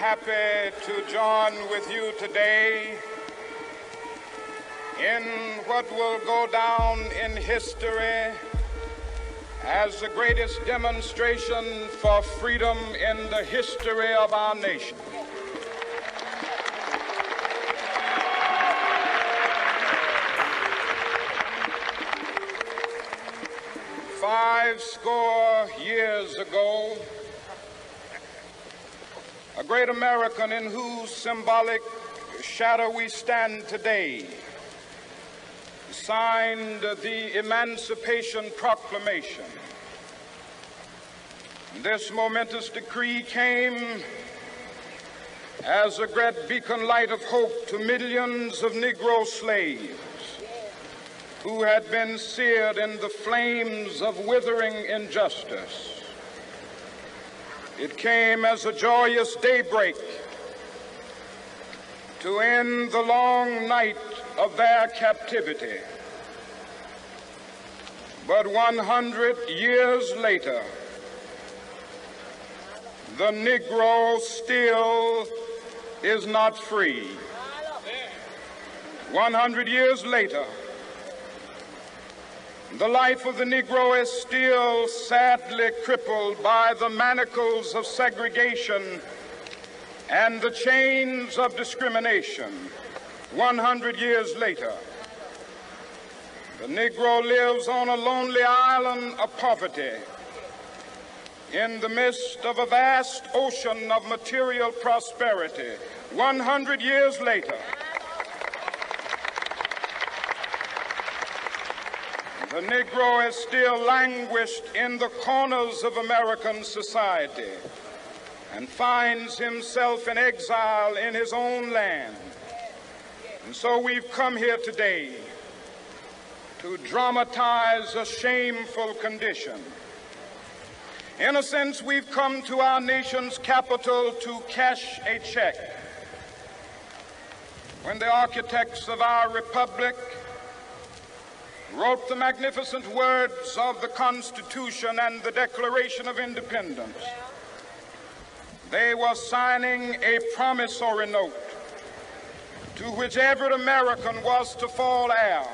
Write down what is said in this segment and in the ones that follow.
happy to join with you today in what will go down in history as the greatest demonstration for freedom in the history of our nation. Five score years ago, a great American in whose symbolic shadow we stand today signed the Emancipation Proclamation. This momentous decree came as a great beacon light of hope to millions of Negro slaves who had been seared in the flames of withering injustice. It came as a joyous daybreak to end the long night of their captivity. But 100 years later, the Negro still is not free. 100 years later, the life of the Negro is still sadly crippled by the manacles of segregation and the chains of discrimination. 100 years later, the Negro lives on a lonely island of poverty in the midst of a vast ocean of material prosperity. 100 years later, the Negro is still languished in the corners of American society and finds himself in exile in his own land. And so we've come here today to dramatize a shameful condition. In a sense, we've come to our nation's capital to cash a check. When the architects of our republic wrote the magnificent words of the Constitution and the Declaration of Independence, they were signing a promissory note to which every American was to fall heir.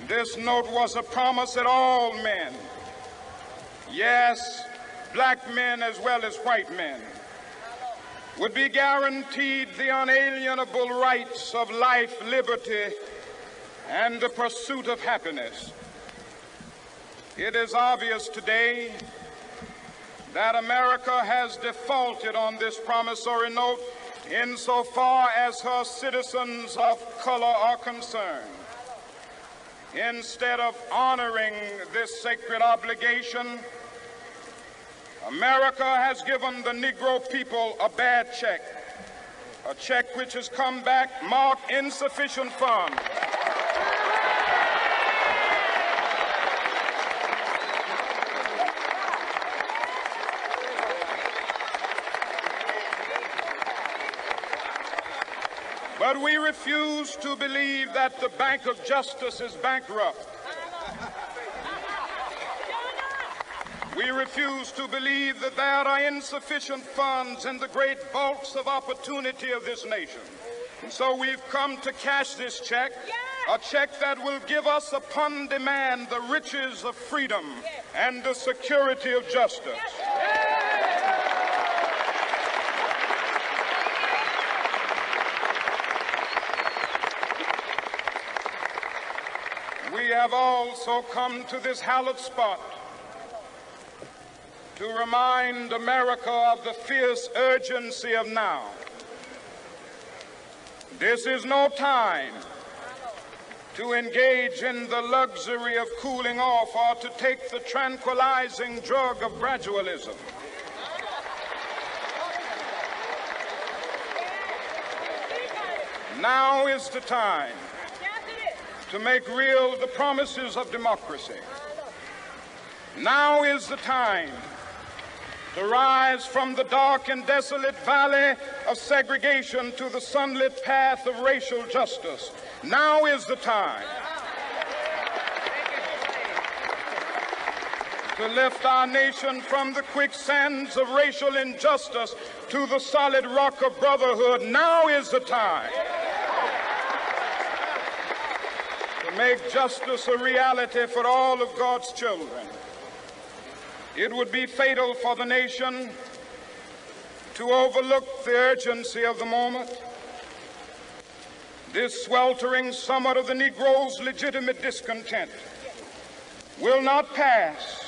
This note was a promise that all men, yes, black men as well as white men, would be guaranteed the unalienable rights of life, liberty, and the pursuit of happiness. It is obvious today that America has defaulted on this promissory note insofar as her citizens of color are concerned. Instead of honoring this sacred obligation, America has given the Negro people a bad check, a check which has come back marked insufficient funds. But we refuse to believe that the Bank of Justice is bankrupt. We refuse to believe that there are insufficient funds in the great vaults of opportunity of this nation. And so we've come to cash this check, a check that will give us upon demand the riches of freedom and the security of justice. We have also come to this hallowed spot to remind America of the fierce urgency of now. This is no time to engage in the luxury of cooling off or to take the tranquilizing drug of gradualism. Now is the time to make real the promises of democracy. Now is the time to rise from the dark and desolate valley of segregation to the sunlit path of racial justice. Now is the time to lift our nation from the quicksands of racial injustice to the solid rock of brotherhood. Now is the time to make justice a reality for all of God's children. It would be fatal for the nation to overlook the urgency of the moment. This sweltering summit of the Negro's legitimate discontent will not pass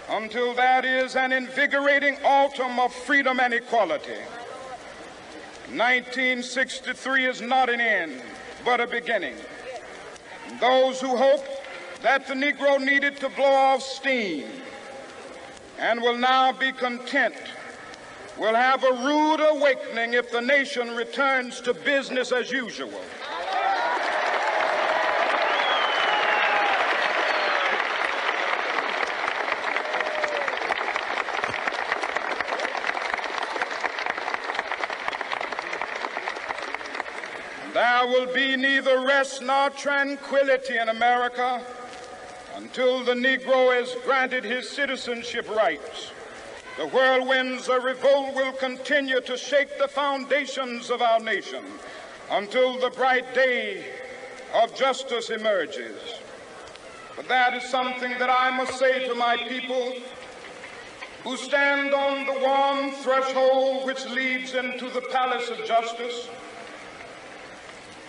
until that is an invigorating autumn of freedom and equality. 1963 is not an end, but a beginning. Those who hope that the Negro needed to blow off steam and will now be content will have a rude awakening if the nation returns to business as usual. There will be neither rest nor tranquility in America until the Negro is granted his citizenship rights. The whirlwinds of revolt will continue to shake the foundations of our nation until the bright day of justice emerges. But that is something that I must say to my people who stand on the warm threshold which leads into the palace of justice.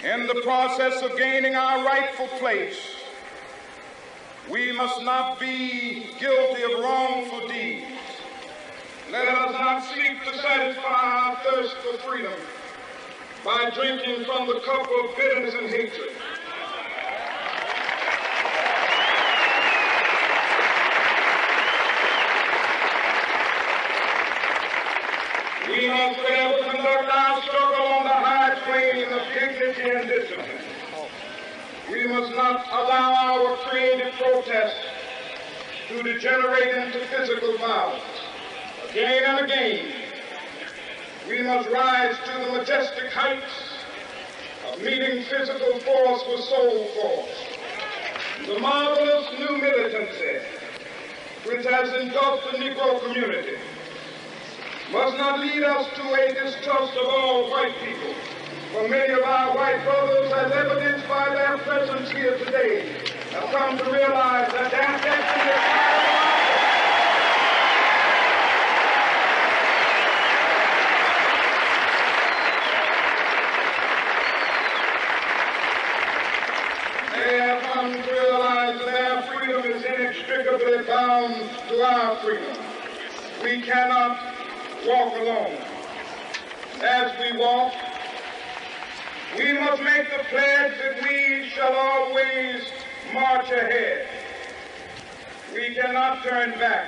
In the process of gaining our rightful place, we must not be guilty of wrongful deeds. Let us not seek to satisfy our thirst for freedom by drinking from the cup of bitterness and hatred. We must forever conduct our struggle on the high plane of dignity and discipline. We must not allow our creative protest to degenerate into physical violence. Again and again, we must rise to the majestic heights of meeting physical force with soul force. The marvelous new militancy which has engulfed the Negro community must not lead us to a distrust of all white people. For many of our white brothers, as evidenced by their presence here today, have come to realize that their destiny is they have come to realize that their freedom is inextricably bound to our freedom. We cannot walk alone. As we walk, we must make the pledge that we shall always march ahead. We cannot turn back.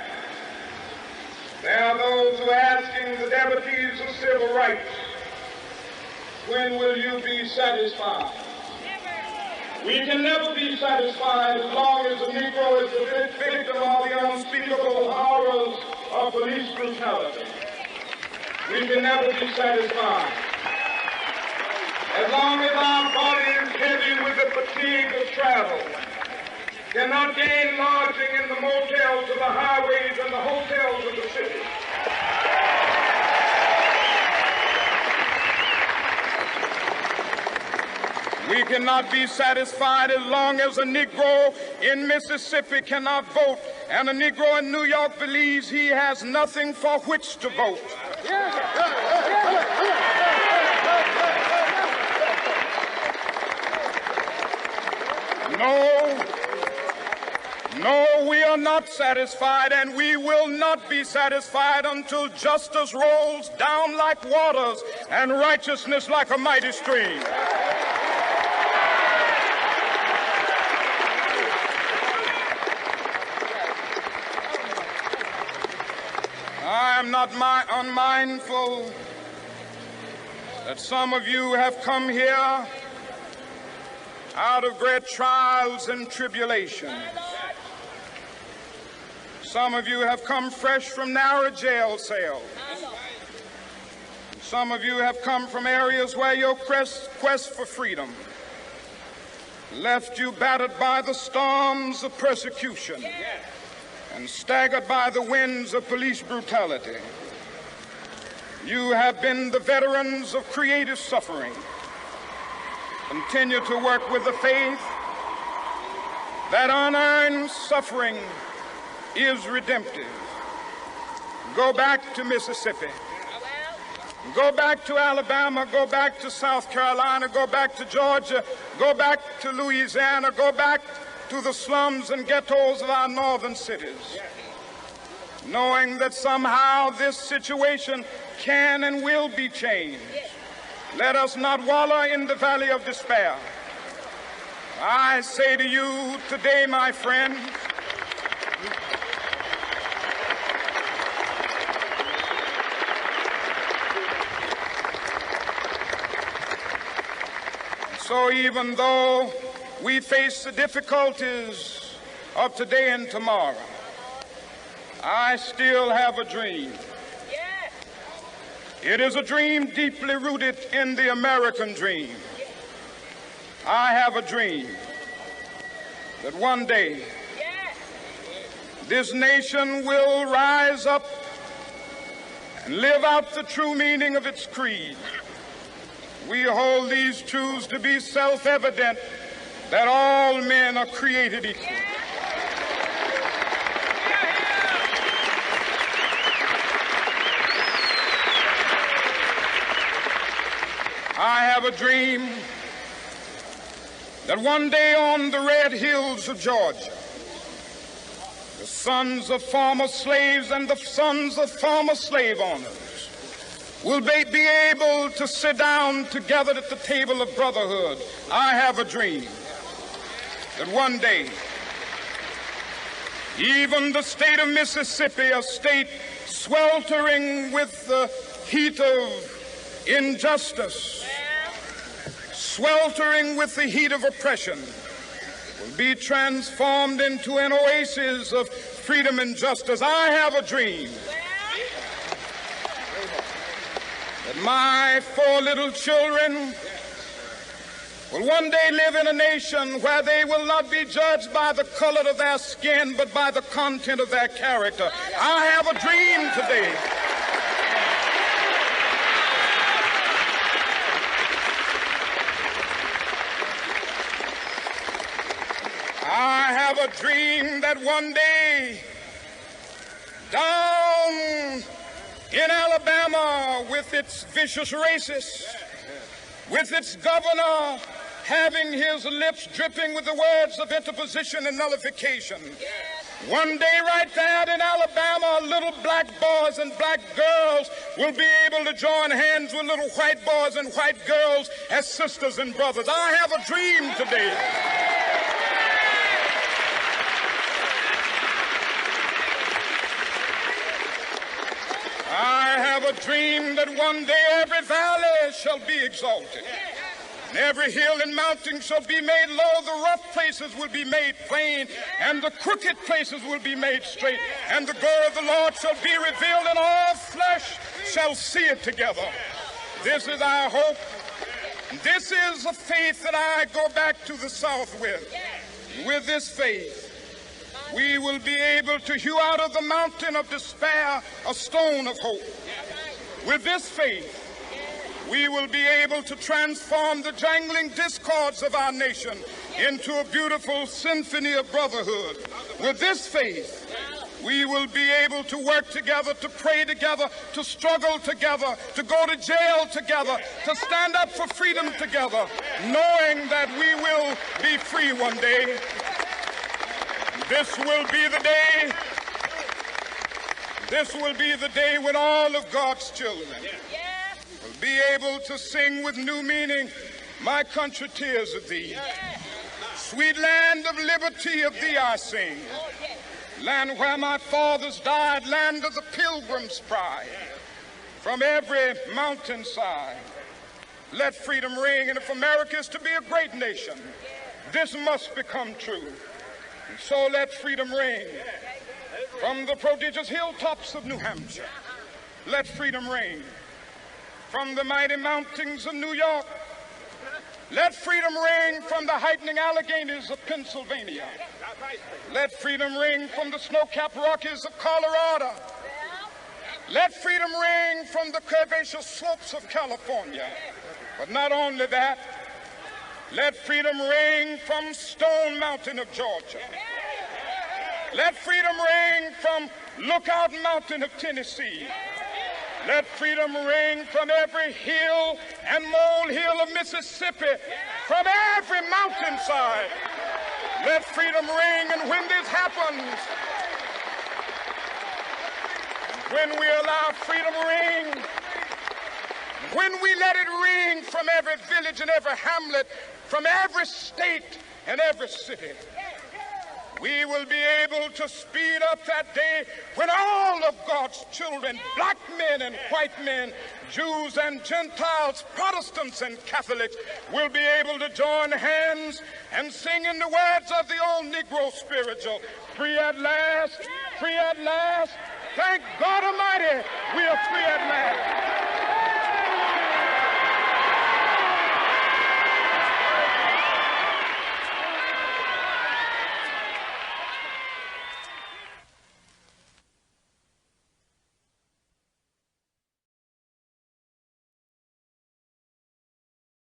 There are those who are asking the devotees of civil rights, when will you be satisfied? We can never be satisfied as long as the Negro is the victim of the unspeakable horrors of police brutality. We can never be satisfied as long as our body is heavy with the fatigue of travel, cannot gain lodging in the motels of the highways and the hotels of the city. We cannot be satisfied as long as a Negro in Mississippi cannot vote and a Negro in New York believes he has nothing for which to vote. No, we are not satisfied, and we will not be satisfied until justice rolls down like waters and righteousness like a mighty stream. I am not unmindful that some of you have come here out of great trials and tribulations. Some of you have come fresh from narrow jail cells. Some of you have come from areas where your quest for freedom left you battered by the storms of persecution. and staggered by the winds of police brutality. You have been the veterans of creative suffering. Continue to work with the faith that unearned suffering is redemptive. Go back to Mississippi. Go back to Alabama. Go back to South Carolina. Go back to Georgia. Go back to Louisiana. Go back to the slums and ghettos of our northern cities, knowing that somehow this situation can and will be changed. Let us not wallow in the valley of despair. I say to you today, my friends, so even though we face the difficulties of today and tomorrow, I still have a dream. It is a dream deeply rooted in the American dream. I have a dream that one day this nation will rise up and live out the true meaning of its creed. We hold these truths to be self-evident, that all men are created equal. I have a dream that one day on the red hills of Georgia, the sons of former slaves and the sons of former slave owners will be able to sit down together at the table of brotherhood. I have a dream that one day even the state of Mississippi, a state sweltering with the heat of injustice, sweltering with the heat of oppression, will be transformed into an oasis of freedom and justice. I have a dream that my 4 little children will one day live in a nation where they will not be judged by the color of their skin, but by the content of their character. I have a dream today a dream that one day down in Alabama, with its vicious racists, with its governor having his lips dripping with the words of interposition and nullification, one day right there in Alabama, little black boys and black girls will be able to join hands with little white boys and white girls as sisters and brothers. I have a dream today that one day every valley shall be exalted, and every hill and mountain shall be made low. The rough places will be made plain, and the crooked places will be made straight. And the glory of the Lord shall be revealed, and all flesh shall see it together. This is our hope. This is a faith that I go back to the South with. With this faith, we will be able to hew out of the mountain of despair a stone of hope. With this faith, we will be able to transform the jangling discords of our nation into a beautiful symphony of brotherhood. With this faith, we will be able to work together, to pray together, to struggle together, to go to jail together, to stand up for freedom together, knowing that we will be free one day. This will be the day. This will be the day when all of God's children will be able to sing with new meaning, "My country, tears of thee. Sweet land of liberty, of thee I sing. Land where my fathers died, land of the pilgrim's pride. From every mountainside, let freedom ring. And if America is to be a great nation, this must become true. And so let freedom ring. From the prodigious hilltops of New Hampshire, let freedom ring. From the mighty mountains of New York, Let freedom ring from the heightening Alleghenies of Pennsylvania. Let freedom ring from the snow-capped Rockies of Colorado. Let freedom ring from the curvaceous slopes of California. But not only that, let freedom ring from Stone Mountain of Georgia. Let freedom ring from Lookout Mountain of Tennessee. Let freedom ring from every hill and molehill of Mississippi, from every mountainside. Let freedom ring, and when this happens, when we allow freedom to ring, when we let it ring from every village and every hamlet, from every state and every city, we will be able to speed up that day when all of God's children, black men and white men, Jews and Gentiles, Protestants and Catholics, will be able to join hands and sing in the words of the old Negro spiritual, free at last, thank God Almighty, we are free at last.